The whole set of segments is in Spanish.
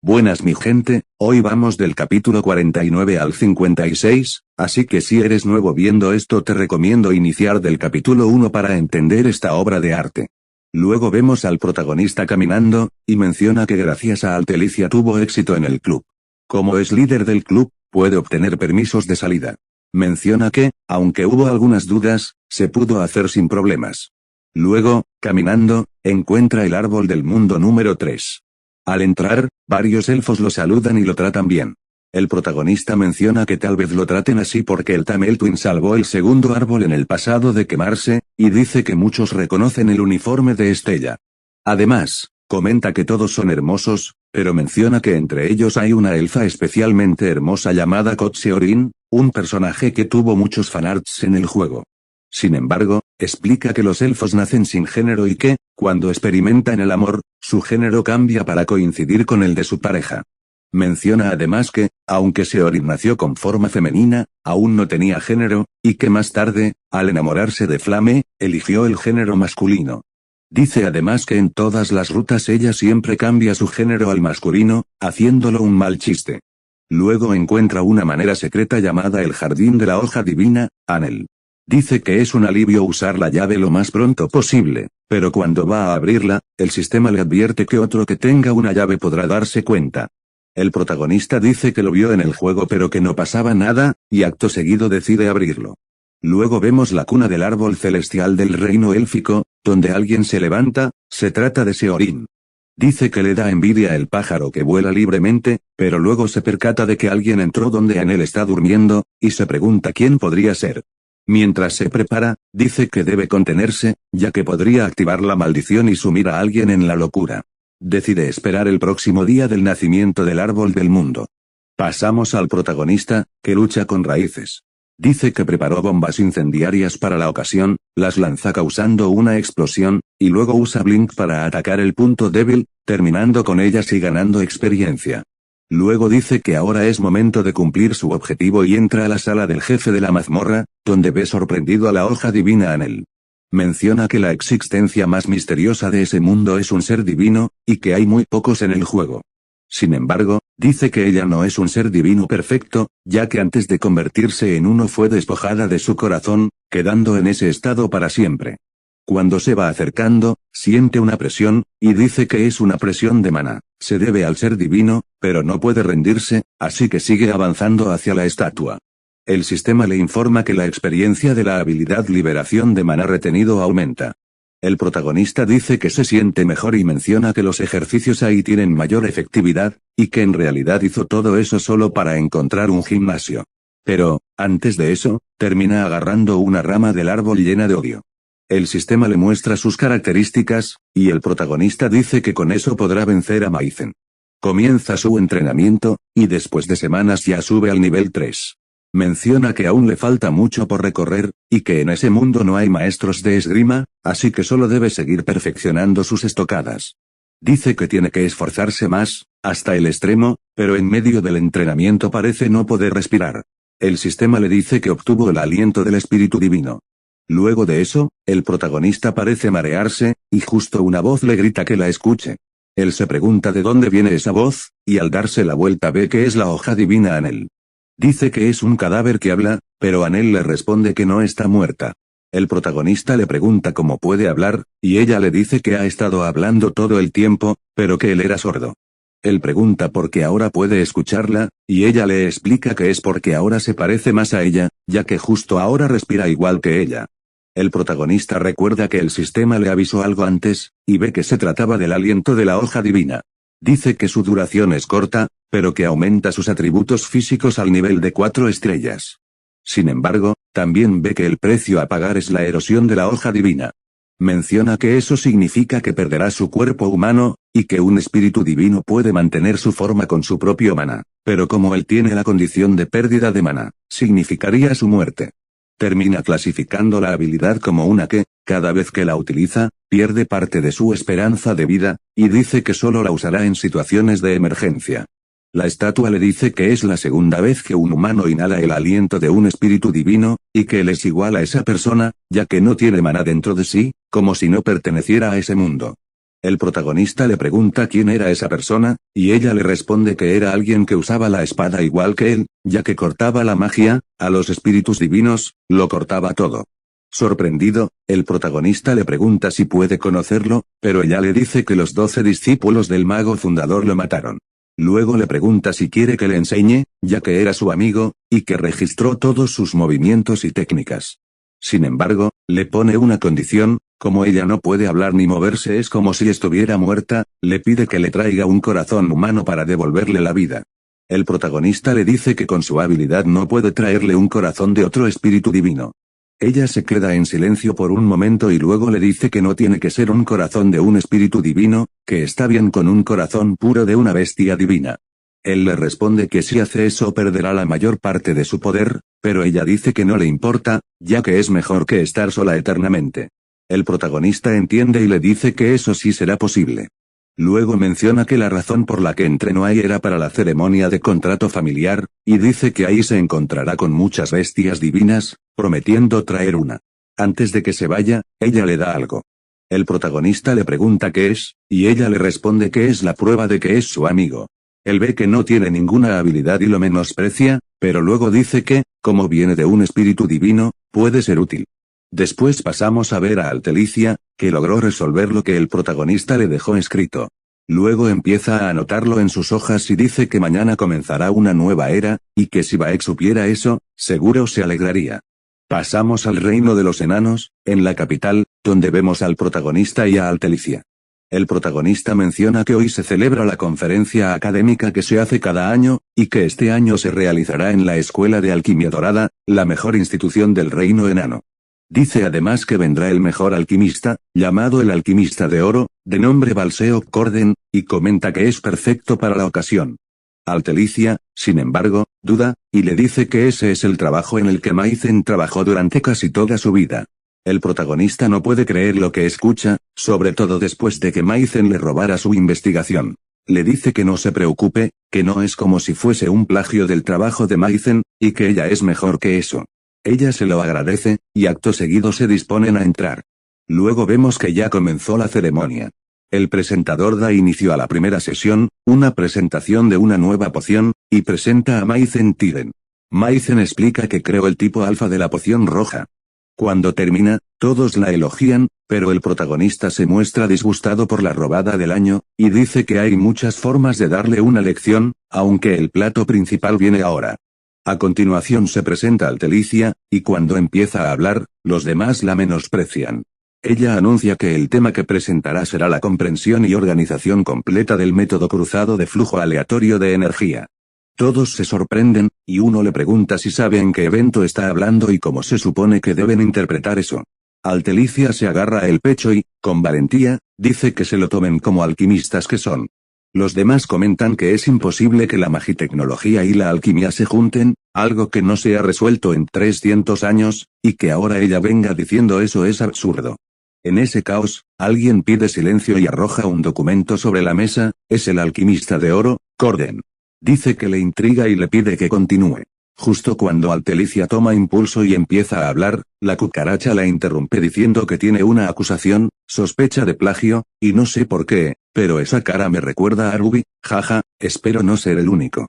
Buenas mi gente, hoy vamos del capítulo 49 al 56, así que si eres nuevo viendo esto te recomiendo iniciar del capítulo 1 para entender esta obra de arte. Luego vemos al protagonista caminando, y menciona que gracias a Altelicia tuvo éxito en el club. Como es líder del club, puede obtener permisos de salida. Menciona que, aunque hubo algunas dudas, se pudo hacer sin problemas. Luego, caminando, encuentra el árbol del mundo número 3. Al entrar, varios elfos lo saludan y lo tratan bien. El protagonista menciona que tal vez lo traten así porque el Tameltuin salvó el segundo árbol en el pasado de quemarse, y dice que muchos reconocen el uniforme de Estella. Además, comenta que todos son hermosos, pero menciona que entre ellos hay una elfa especialmente hermosa llamada Kotseorin, un personaje que tuvo muchos fanarts en el juego. Sin embargo, explica que los elfos nacen sin género y que, cuando experimentan el amor, su género cambia para coincidir con el de su pareja. Menciona además que, aunque Seorin nació con forma femenina, aún no tenía género, y que más tarde, al enamorarse de Flame, eligió el género masculino. Dice además que en todas las rutas ella siempre cambia su género al masculino, haciéndolo un mal chiste. Luego encuentra una manera secreta llamada el Jardín de la Hoja Divina, Anel. Dice que es un alivio usar la llave lo más pronto posible, pero cuando va a abrirla, el sistema le advierte que otro que tenga una llave podrá darse cuenta. El protagonista dice que lo vio en el juego pero que no pasaba nada, y acto seguido decide abrirlo. Luego vemos la cuna del árbol celestial del reino élfico, donde alguien se levanta, se trata de Seorin. Dice que le da envidia el pájaro que vuela libremente, pero luego se percata de que alguien entró donde Anel está durmiendo, y se pregunta quién podría ser. Mientras se prepara, dice que debe contenerse, ya que podría activar la maldición y sumir a alguien en la locura. Decide esperar el próximo día del nacimiento del árbol del mundo. Pasamos al protagonista, que lucha con raíces. Dice que preparó bombas incendiarias para la ocasión, las lanza causando una explosión, y luego usa Blink para atacar el punto débil, terminando con ellas y ganando experiencia. Luego dice que ahora es momento de cumplir su objetivo y entra a la sala del jefe de la mazmorra, donde ve sorprendido a la hoja divina Anel. Menciona que la existencia más misteriosa de ese mundo es un ser divino, y que hay muy pocos en el juego. Sin embargo, dice que ella no es un ser divino perfecto, ya que antes de convertirse en uno fue despojada de su corazón, quedando en ese estado para siempre. Cuando se va acercando, siente una presión, y dice que es una presión de maná. Se debe al ser divino, pero no puede rendirse, así que sigue avanzando hacia la estatua. El sistema le informa que la experiencia de la habilidad liberación de maná retenido aumenta. El protagonista dice que se siente mejor y menciona que los ejercicios ahí tienen mayor efectividad, y que en realidad hizo todo eso solo para encontrar un gimnasio. Pero, antes de eso, termina agarrando una rama del árbol llena de odio. El sistema le muestra sus características, y el protagonista dice que con eso podrá vencer a Maizen. Comienza su entrenamiento, y después de semanas ya sube al nivel 3. Menciona que aún le falta mucho por recorrer, y que en ese mundo no hay maestros de esgrima, así que solo debe seguir perfeccionando sus estocadas. Dice que tiene que esforzarse más, hasta el extremo, pero en medio del entrenamiento parece no poder respirar. El sistema le dice que obtuvo el aliento del espíritu divino. Luego de eso, el protagonista parece marearse, y justo una voz le grita que la escuche. Él se pregunta de dónde viene esa voz, y al darse la vuelta ve que es la hoja divina Anel. Dice que es un cadáver que habla, pero Anel le responde que no está muerta. El protagonista le pregunta cómo puede hablar, y ella le dice que ha estado hablando todo el tiempo, pero que él era sordo. Él pregunta por qué ahora puede escucharla, y ella le explica que es porque ahora se parece más a ella, ya que justo ahora respira igual que ella. El protagonista recuerda que el sistema le avisó algo antes, y ve que se trataba del aliento de la hoja divina. Dice que su duración es corta, pero que aumenta sus atributos físicos al nivel de 4 estrellas. Sin embargo, también ve que el precio a pagar es la erosión de la hoja divina. Menciona que eso significa que perderá su cuerpo humano, y que un espíritu divino puede mantener su forma con su propio maná, pero como él tiene la condición de pérdida de maná, significaría su muerte. Termina clasificando la habilidad como una que, cada vez que la utiliza, pierde parte de su esperanza de vida, y dice que solo la usará en situaciones de emergencia. La estatua le dice que es la segunda vez que un humano inhala el aliento de un espíritu divino, y que él es igual a esa persona, ya que no tiene maná dentro de sí, como si no perteneciera a ese mundo. El protagonista le pregunta quién era esa persona, y ella le responde que era alguien que usaba la espada igual que él, ya que cortaba la magia, a los espíritus divinos, lo cortaba todo. Sorprendido, el protagonista le pregunta si puede conocerlo, pero ella le dice que los 12 discípulos del mago fundador lo mataron. Luego le pregunta si quiere que le enseñe, ya que era su amigo, y que registró todos sus movimientos y técnicas. Sin embargo, le pone una condición: como ella no puede hablar ni moverse, es como si estuviera muerta, le pide que le traiga un corazón humano para devolverle la vida. El protagonista le dice que con su habilidad no puede traerle un corazón de otro espíritu divino. Ella se queda en silencio por un momento y luego le dice que no tiene que ser un corazón de un espíritu divino, que está bien con un corazón puro de una bestia divina. Él le responde que si hace eso perderá la mayor parte de su poder, pero ella dice que no le importa, ya que es mejor que estar sola eternamente. El protagonista entiende y le dice que eso sí será posible. Luego menciona que la razón por la que entrenó ahí era para la ceremonia de contrato familiar, y dice que ahí se encontrará con muchas bestias divinas, prometiendo traer una. Antes de que se vaya, ella le da algo. El protagonista le pregunta qué es, y ella le responde que es la prueba de que es su amigo. Él ve que no tiene ninguna habilidad y lo menosprecia, pero luego dice que, como viene de un espíritu divino, puede ser útil. Después pasamos a ver a Altelicia, que logró resolver lo que el protagonista le dejó escrito. Luego empieza a anotarlo en sus hojas y dice que mañana comenzará una nueva era, y que si Baek supiera eso, seguro se alegraría. Pasamos al reino de los enanos, en la capital, donde vemos al protagonista y a Altelicia. El protagonista menciona que hoy se celebra la conferencia académica que se hace cada año, y que este año se realizará en la Escuela de Alquimia Dorada, la mejor institución del reino enano. Dice además que vendrá el mejor alquimista, llamado el alquimista de oro, de nombre Balseo Corden, y comenta que es perfecto para la ocasión. Altelicia, sin embargo, duda, y le dice que ese es el trabajo en el que Maizen trabajó durante casi toda su vida. El protagonista no puede creer lo que escucha, sobre todo después de que Maizen le robara su investigación. Le dice que no se preocupe, que no es como si fuese un plagio del trabajo de Maizen, y que ella es mejor que eso. Ella se lo agradece, y acto seguido se disponen a entrar. Luego vemos que ya comenzó la ceremonia. El presentador da inicio a la primera sesión, una presentación de una nueva poción, y presenta a Maizen Tiden. Maizen explica que creó el tipo alfa de la poción roja. Cuando termina, todos la elogian, pero el protagonista se muestra disgustado por la robada del año, y dice que hay muchas formas de darle una lección, aunque el plato principal viene ahora. A continuación se presenta Altelicia, y cuando empieza a hablar, los demás la menosprecian. Ella anuncia que el tema que presentará será la comprensión y organización completa del método cruzado de flujo aleatorio de energía. Todos se sorprenden, y uno le pregunta si sabe en qué evento está hablando y cómo se supone que deben interpretar eso. Altelicia se agarra el pecho y, con valentía, dice que se lo tomen como alquimistas que son. Los demás comentan que es imposible que la magitecnología y la alquimia se junten, algo que no se ha resuelto en 300 años, y que ahora ella venga diciendo eso es absurdo. En ese caos, alguien pide silencio y arroja un documento sobre la mesa, es el alquimista de oro, Corden. Dice que le intriga y le pide que continúe. Justo cuando Altelicia toma impulso y empieza a hablar, la cucaracha la interrumpe diciendo que tiene una acusación, sospecha de plagio, y no sé por qué, pero esa cara me recuerda a Ruby, jaja, espero no ser el único.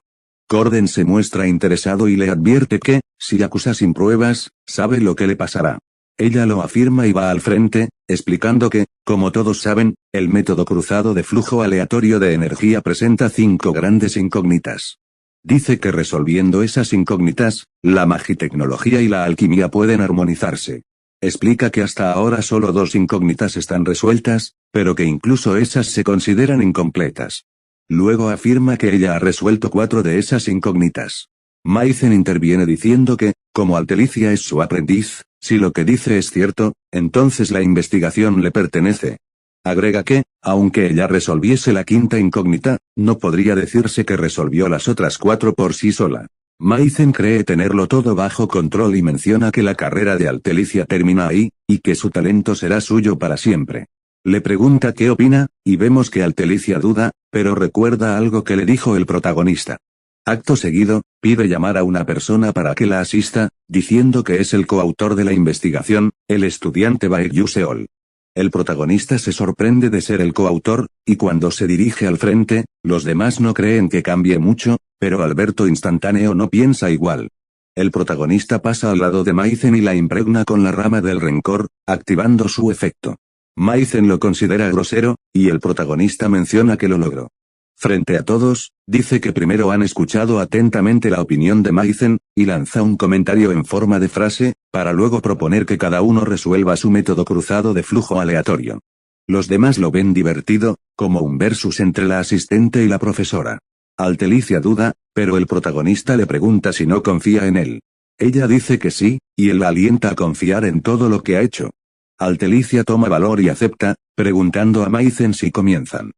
Corden se muestra interesado y le advierte que, si acusa sin pruebas, sabe lo que le pasará. Ella lo afirma y va al frente, explicando que, como todos saben, el método cruzado de flujo aleatorio de energía presenta 5 grandes incógnitas. Dice que resolviendo esas incógnitas, la magitecnología y la alquimia pueden armonizarse. Explica que hasta ahora solo 2 incógnitas están resueltas, pero que incluso esas se consideran incompletas. Luego afirma que ella ha resuelto 4 de esas incógnitas. Maizen interviene diciendo que, como Altelicia es su aprendiz, si lo que dice es cierto, entonces la investigación le pertenece. Agrega que, aunque ella resolviese la 5ª incógnita, no podría decirse que resolvió las otras 4 por sí sola. Maizen cree tenerlo todo bajo control y menciona que la carrera de Altelicia termina ahí, y que su talento será suyo para siempre. Le pregunta qué opina, y vemos que Altelicia duda, pero recuerda algo que le dijo el protagonista. Acto seguido, pide llamar a una persona para que la asista, diciendo que es el coautor de la investigación, el estudiante Baek Yuseol. El protagonista se sorprende de ser el coautor, y cuando se dirige al frente, los demás no creen que cambie mucho, pero Alberto instantáneo no piensa igual. El protagonista pasa al lado de Maizen y la impregna con la rama del rencor, activando su efecto. Maizen lo considera grosero, y el protagonista menciona que lo logró. Frente a todos, dice que primero han escuchado atentamente la opinión de Maizen, y lanza un comentario en forma de frase, para luego proponer que cada uno resuelva su método cruzado de flujo aleatorio. Los demás lo ven divertido, como un versus entre la asistente y la profesora. Altelicia duda, pero el protagonista le pregunta si no confía en él. Ella dice que sí, y él la alienta a confiar en todo lo que ha hecho. Altelicia toma valor y acepta, preguntando a Maizen si comienzan.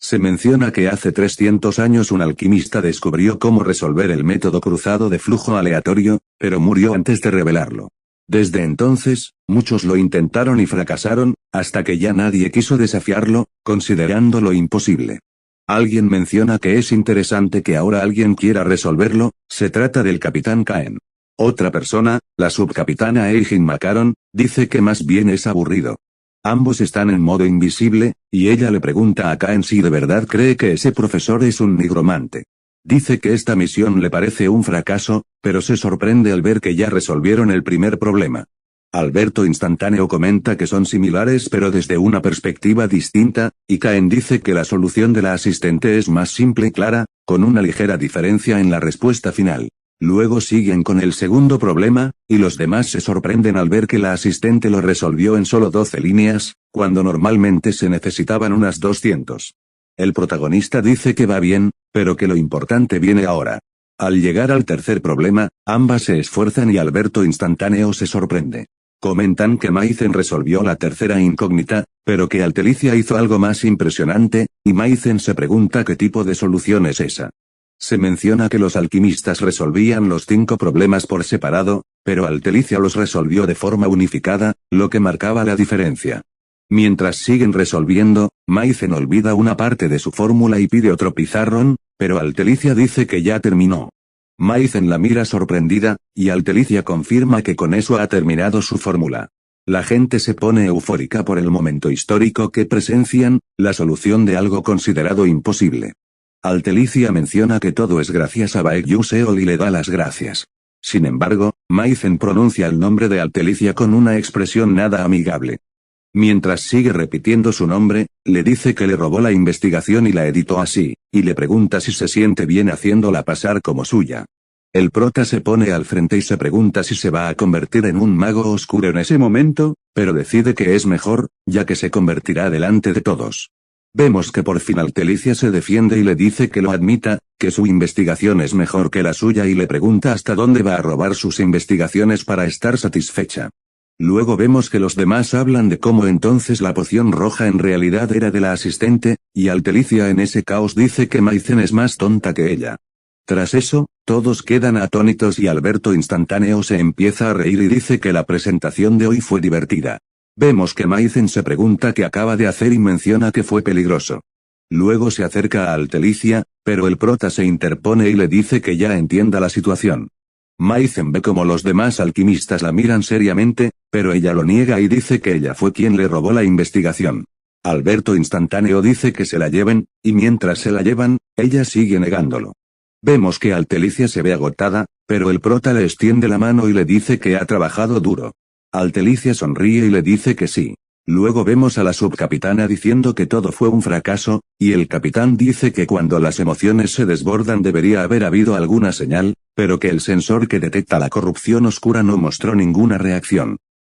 Se menciona que hace 300 años un alquimista descubrió cómo resolver el método cruzado de flujo aleatorio, pero murió antes de revelarlo. Desde entonces, muchos lo intentaron y fracasaron, hasta que ya nadie quiso desafiarlo, considerándolo imposible. Alguien menciona que es interesante que ahora alguien quiera resolverlo, se trata del Capitán Caen. Otra persona, la subcapitana Eijin Macaron, dice que más bien es aburrido. Ambos están en modo invisible, y ella le pregunta a Caen si de verdad cree que ese profesor es un nigromante. Dice que esta misión le parece un fracaso, pero se sorprende al ver que ya resolvieron el primer problema. Alberto instantáneo comenta que son similares pero desde una perspectiva distinta, y Caen dice que la solución de la asistente es más simple y clara, con una ligera diferencia en la respuesta final. Luego siguen con el segundo problema, y los demás se sorprenden al ver que la asistente lo resolvió en solo 12 líneas, cuando normalmente se necesitaban unas 200. El protagonista dice que va bien, pero que lo importante viene ahora. Al llegar al tercer problema, ambas se esfuerzan y Alberto instantáneo se sorprende. Comentan que Maizen resolvió la tercera incógnita, pero que Altelicia hizo algo más impresionante, y Maizen se pregunta qué tipo de solución es esa. Se menciona que los alquimistas resolvían los 5 problemas por separado, pero Altelicia los resolvió de forma unificada, lo que marcaba la diferencia. Mientras siguen resolviendo, Maizen olvida una parte de su fórmula y pide otro pizarrón, pero Altelicia dice que ya terminó. Maizen la mira sorprendida, y Altelicia confirma que con eso ha terminado su fórmula. La gente se pone eufórica por el momento histórico que presencian, la solución de algo considerado imposible. Altelicia menciona que todo es gracias a Baekgyu Seol y le da las gracias. Sin embargo, Maizen pronuncia el nombre de Altelicia con una expresión nada amigable. Mientras sigue repitiendo su nombre, le dice que le robó la investigación y la editó así, y le pregunta si se siente bien haciéndola pasar como suya. El prota se pone al frente y se pregunta si se va a convertir en un mago oscuro en ese momento, pero decide que es mejor, ya que se convertirá delante de todos. Vemos que por fin Altelicia se defiende y le dice que lo admita, que su investigación es mejor que la suya y le pregunta hasta dónde va a robar sus investigaciones para estar satisfecha. Luego vemos que los demás hablan de cómo entonces la poción roja en realidad era de la asistente, y Altelicia en ese caos dice que Maizen es más tonta que ella. Tras eso, todos quedan atónitos y Alberto instantáneo se empieza a reír y dice que la presentación de hoy fue divertida. Vemos que Maizen se pregunta qué acaba de hacer y menciona que fue peligroso. Luego se acerca a Altelicia, pero el prota se interpone y le dice que ya entienda la situación. Maizen ve como los demás alquimistas la miran seriamente, pero ella lo niega y dice que ella fue quien le robó la investigación. Alberto instantáneo dice que se la lleven, y mientras se la llevan, ella sigue negándolo. Vemos que Altelicia se ve agotada, pero el prota le extiende la mano y le dice que ha trabajado duro. Altelicia sonríe y le dice que sí. Luego vemos a la subcapitana diciendo que todo fue un fracaso, y el capitán dice que cuando las emociones se desbordan debería haber habido alguna señal, pero que el sensor que detecta la corrupción oscura no mostró ninguna reacción.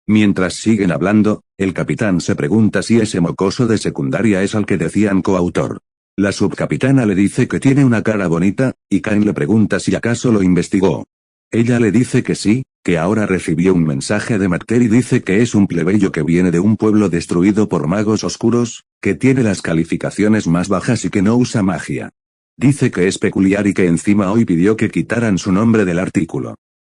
Mientras siguen hablando, el capitán se pregunta si ese mocoso de secundaria es al que decían coautor. La subcapitana le dice que tiene una cara bonita, y Caen le pregunta si acaso lo investigó. Ella le dice que sí, que ahora recibió un mensaje de Macter y dice que es un plebeyo que viene de un pueblo destruido por magos oscuros, que tiene las calificaciones más bajas y que no usa magia. Dice que es peculiar y que encima hoy pidió que quitaran su nombre del artículo.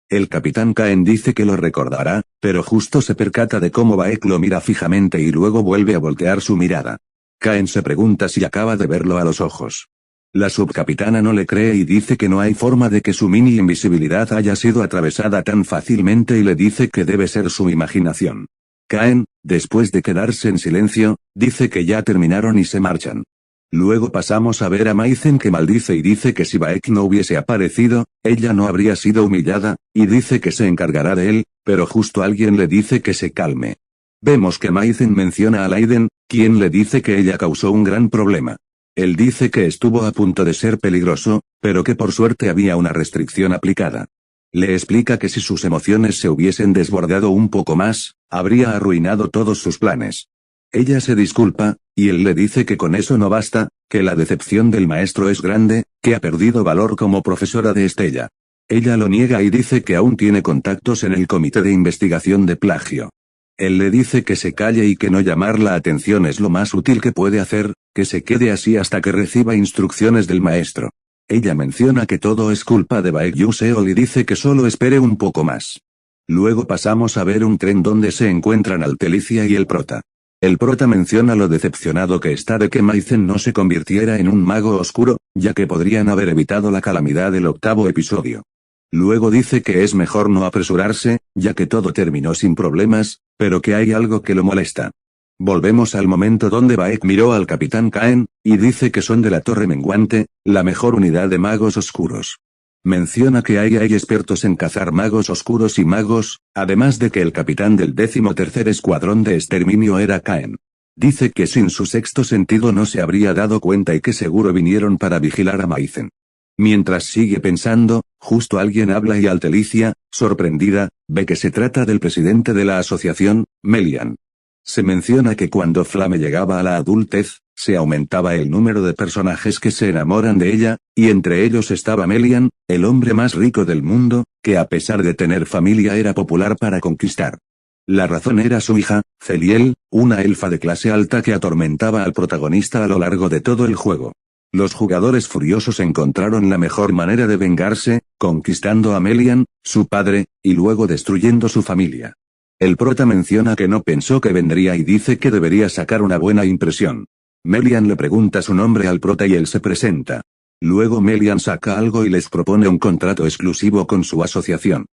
El capitán Caen dice que lo recordará, pero justo se percata de cómo Baek lo mira fijamente y luego vuelve a voltear su mirada. Caen se pregunta si acaba de verlo a los ojos. La subcapitana no le cree y dice que no hay forma de que su mini invisibilidad haya sido atravesada tan fácilmente y le dice que debe ser su imaginación. Caen, después de quedarse en silencio, dice que ya terminaron y se marchan. Luego pasamos a ver a Maizen que maldice y dice que si Baek no hubiese aparecido, ella no habría sido humillada, y dice que se encargará de él, pero justo alguien le dice que se calme. Vemos que Maizen menciona a Leiden, quien le dice que ella causó un gran problema. Él dice que estuvo a punto de ser peligroso, pero que por suerte había una restricción aplicada. Le explica que si sus emociones se hubiesen desbordado un poco más, habría arruinado todos sus planes. Ella se disculpa, y él le dice que con eso no basta, que la decepción del maestro es grande, que ha perdido valor como profesora de Estella. Ella lo niega y dice que aún tiene contactos en el comité de investigación de plagio. Él le dice que se calle y que no llamar la atención es lo más útil que puede hacer, que se quede así hasta que reciba instrucciones del maestro. Ella menciona que todo es culpa de Baekhyun Seol y dice que solo espere un poco más. Luego pasamos a ver un tren donde se encuentran Altelicia y el prota. El prota menciona lo decepcionado que está de que Maizen no se convirtiera en un mago oscuro, ya que podrían haber evitado la calamidad del 8º episodio. Luego dice que es mejor no apresurarse, ya que todo terminó sin problemas, pero que hay algo que lo molesta. Volvemos al momento donde Baek miró al Capitán Caen, y dice que son de la Torre Menguante, la mejor unidad de magos oscuros. Menciona que hay expertos en cazar magos oscuros y magos, además de que el capitán del 13º Escuadrón de Exterminio era Caen. Dice que sin su sexto sentido no se habría dado cuenta y que seguro vinieron para vigilar a Maizen. Mientras sigue pensando, justo alguien habla y Altelicia, sorprendida, ve que se trata del presidente de la asociación, Melian. Se menciona que cuando Flame llegaba a la adultez, se aumentaba el número de personajes que se enamoran de ella, y entre ellos estaba Melian, el hombre más rico del mundo, que a pesar de tener familia era popular para conquistar. La razón era su hija, Zeliel, una elfa de clase alta que atormentaba al protagonista a lo largo de todo el juego. Los jugadores furiosos encontraron la mejor manera de vengarse, conquistando a Melian, su padre, y luego destruyendo su familia. El prota menciona que no pensó que vendría y dice que debería sacar una buena impresión. Melian le pregunta su nombre al prota y él se presenta. Luego Melian saca algo y les propone un contrato exclusivo con su asociación.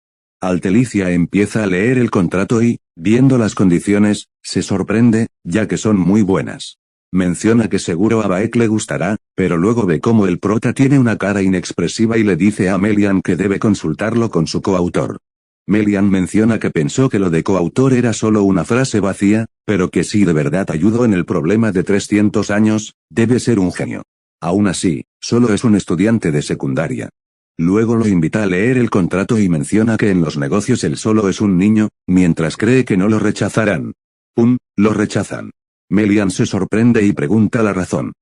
Altelicia empieza a leer el contrato y, viendo las condiciones, se sorprende, ya que son muy buenas. Menciona que seguro a Baek le gustará, pero luego ve cómo el prota tiene una cara inexpresiva y le dice a Melian que debe consultarlo con su coautor. Melian menciona que pensó que lo de coautor era solo una frase vacía, pero que si de verdad ayudó en el problema de 300 años, debe ser un genio. Aún así, solo es un estudiante de secundaria. Luego lo invita a leer el contrato y menciona que en los negocios él solo es un niño, mientras cree que no lo rechazarán. Lo rechazan. Melian se sorprende y pregunta la razón.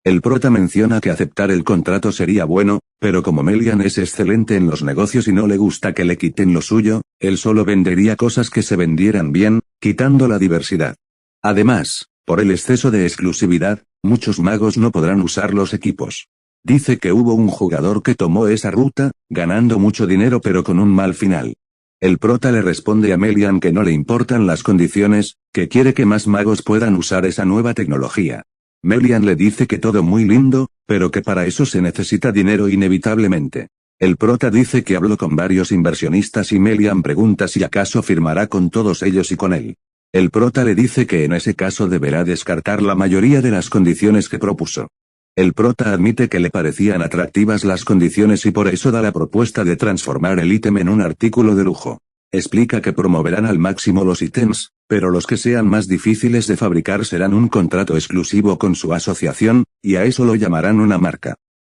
El prota menciona que aceptar el contrato sería bueno, pero como Melian es excelente en los negocios y no le gusta que le quiten lo suyo, él solo vendería cosas que se vendieran bien, quitando la diversidad. Además, por el exceso de exclusividad, muchos magos no podrán usar los equipos. Dice que hubo un jugador que tomó esa ruta, ganando mucho dinero pero con un mal final. El prota le responde a Melian que no le importan las condiciones, que quiere que más magos puedan usar esa nueva tecnología. Melian le dice que todo muy lindo, pero que para eso se necesita dinero inevitablemente. El prota dice que habló con varios inversionistas y Melian pregunta si acaso firmará con todos ellos y con él. El prota le dice que en ese caso deberá descartar la mayoría de las condiciones que propuso. El prota admite que le parecían atractivas las condiciones y por eso da la propuesta de transformar el ítem en un artículo de lujo. Explica que promoverán al máximo los ítems, pero los que sean más difíciles de fabricar serán un contrato exclusivo con su asociación, y a eso lo llamarán una marca.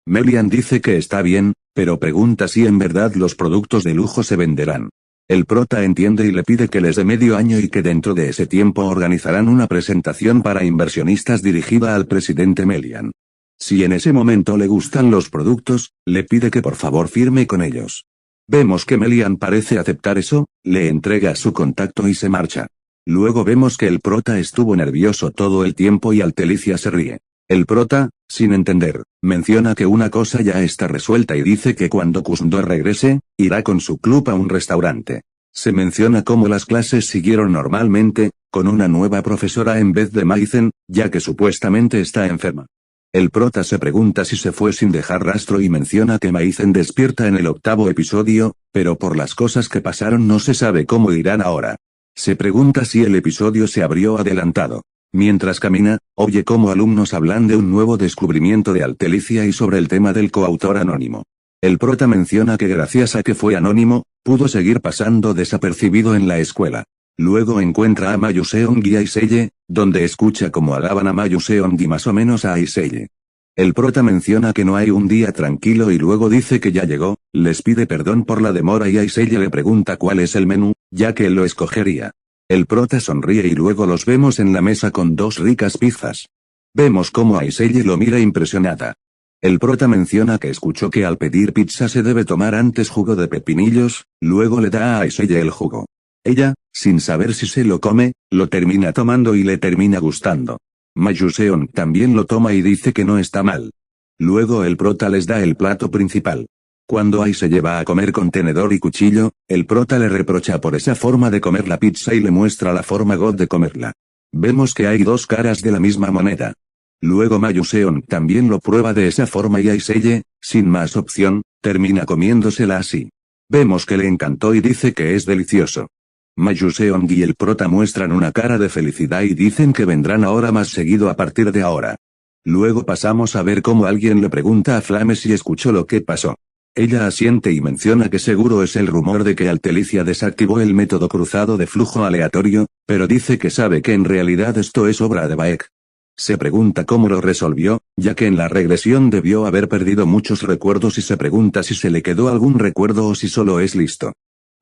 Melian dice que está bien, pero pregunta si en verdad los productos de lujo se venderán. El prota entiende y le pide que les dé medio año y que dentro de ese tiempo organizarán una presentación para inversionistas dirigida al presidente Melian. Si en ese momento le gustan los productos, le pide que por favor firme con ellos. Vemos que Melian parece aceptar eso, le entrega su contacto y se marcha. Luego vemos que el prota estuvo nervioso todo el tiempo y Altelicia se ríe. El prota, sin entender, menciona que una cosa ya está resuelta y dice que cuando Kusndor regrese, irá con su club a un restaurante. Se menciona cómo las clases siguieron normalmente, con una nueva profesora en vez de Maizen, ya que supuestamente está enferma. El prota se pregunta si se fue sin dejar rastro y menciona que Maizen despierta en el 8º episodio, pero por las cosas que pasaron no se sabe cómo irán ahora. Se pregunta si el episodio se abrió adelantado. Mientras camina, oye cómo alumnos hablan de un nuevo descubrimiento de Altelicia y sobre el tema del coautor anónimo. El prota menciona que gracias a que fue anónimo, pudo seguir pasando desapercibido en la escuela. Luego encuentra a Mayu Seong y a Iselle, donde escucha cómo alaban a Mayu Seong y más o menos a Iselle. El prota menciona que no hay un día tranquilo y luego dice que ya llegó, les pide perdón por la demora y a Iselle le pregunta cuál es el menú, ya que él lo escogería. El prota sonríe y luego los vemos en la mesa con 2 ricas pizzas. Vemos cómo a Iselle lo mira impresionada. El prota menciona que escuchó que al pedir pizza se debe tomar antes jugo de pepinillos, luego le da a Iselle el jugo. Ella, sin saber si se lo come, lo termina tomando y le termina gustando. Mayu Seong también lo toma y dice que no está mal. Luego el prota les da el plato principal. Cuando Ai se lleva a comer con tenedor y cuchillo, el prota le reprocha por esa forma de comer la pizza y le muestra la forma God de comerla. Vemos que hay 2 caras de la misma moneda. Luego Mayu Seong también lo prueba de esa forma y Iselle, sin más opción, termina comiéndosela así. Vemos que le encantó y dice que es delicioso. Mayu Seong y el prota muestran una cara de felicidad y dicen que vendrán ahora más seguido a partir de ahora. Luego pasamos a ver cómo alguien le pregunta a Flame si escuchó lo que pasó. Ella asiente y menciona que seguro es el rumor de que Altelicia desactivó el método cruzado de flujo aleatorio, pero dice que sabe que en realidad esto es obra de Baek. Se pregunta cómo lo resolvió, ya que en la regresión debió haber perdido muchos recuerdos y se pregunta si se le quedó algún recuerdo o si solo es listo.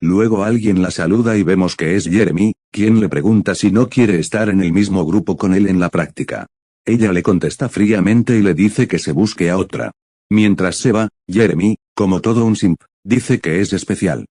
Luego alguien la saluda y vemos que es Jeremy, quien le pregunta si no quiere estar en el mismo grupo con él en la práctica. Ella le contesta fríamente y le dice que se busque a otra. Mientras se va, Jeremy, como todo un simp, dice que es especial.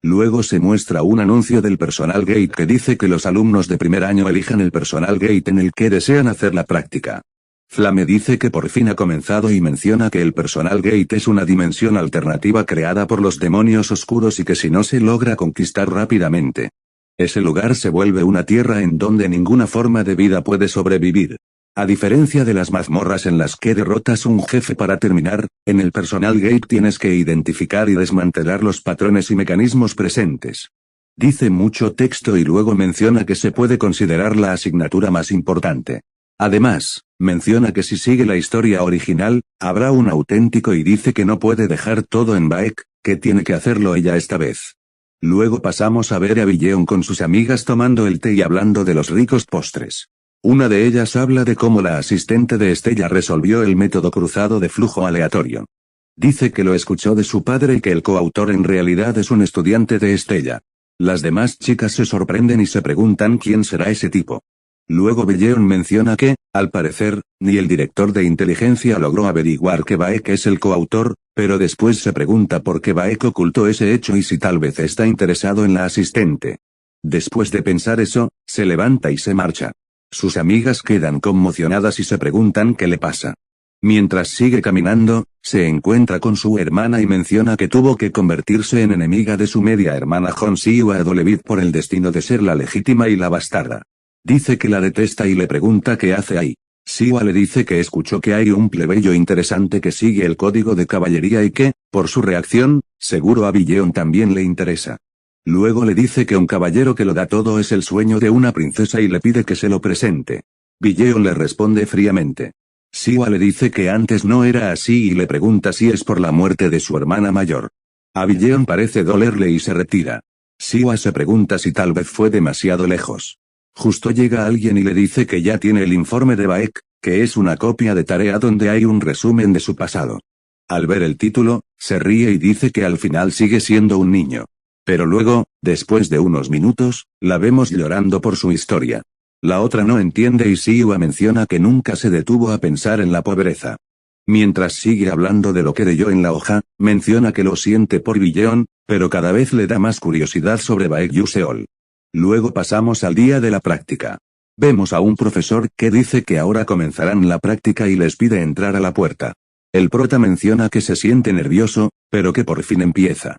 Luego se muestra un anuncio del personal gate que dice que los alumnos de primer año elijan el personal gate en el que desean hacer la práctica. Flame dice que por fin ha comenzado y menciona que el personal gate es una dimensión alternativa creada por los demonios oscuros y que si no se logra conquistar rápidamente, ese lugar se vuelve una tierra en donde ninguna forma de vida puede sobrevivir. A diferencia de las mazmorras en las que derrotas un jefe para terminar, en el personal gate tienes que identificar y desmantelar los patrones y mecanismos presentes. Dice mucho texto y luego menciona que se puede considerar la asignatura más importante. Además, menciona que si sigue la historia original, habrá un auténtico y dice que no puede dejar todo en Baek, que tiene que hacerlo ella esta vez. Luego pasamos a ver a Billeon con sus amigas tomando el té y hablando de los ricos postres. Una de ellas habla de cómo la asistente de Estella resolvió el método cruzado de flujo aleatorio. Dice que lo escuchó de su padre y que el coautor en realidad es un estudiante de Estella. Las demás chicas se sorprenden y se preguntan quién será ese tipo. Luego Billeon menciona que, al parecer, ni el director de inteligencia logró averiguar que Baek es el coautor, pero después se pregunta por qué Baek ocultó ese hecho y si tal vez está interesado en la asistente. Después de pensar eso, se levanta y se marcha. Sus amigas quedan conmocionadas y se preguntan qué le pasa. Mientras sigue caminando, se encuentra con su hermana y menciona que tuvo que convertirse en enemiga de su media hermana Honsiwa Adolevit por el destino de ser la legítima y la bastarda. Dice que la detesta y le pregunta qué hace ahí. Siwa le dice que escuchó que hay un plebeyo interesante que sigue el código de caballería y que, por su reacción, seguro a Billeon también le interesa. Luego le dice que un caballero que lo da todo es el sueño de una princesa y le pide que se lo presente. Billeon le responde fríamente. Siwa le dice que antes no era así y le pregunta si es por la muerte de su hermana mayor. A Billeon parece dolerle y se retira. Siwa se pregunta si tal vez fue demasiado lejos. Justo llega alguien y le dice que ya tiene el informe de Baek, que es una copia de tarea donde hay un resumen de su pasado. Al ver el título, se ríe y dice que al final sigue siendo un niño. Pero luego, después de unos minutos, la vemos llorando por su historia. La otra no entiende y Siwa menciona que nunca se detuvo a pensar en la pobreza. Mientras sigue hablando de lo que leyó en la hoja, menciona que lo siente por Billeon, pero cada vez le da más curiosidad sobre Baek Yuseol. Luego pasamos al día de la práctica. Vemos a un profesor que dice que ahora comenzarán la práctica y les pide entrar a la puerta. El prota menciona que se siente nervioso, pero que por fin empieza.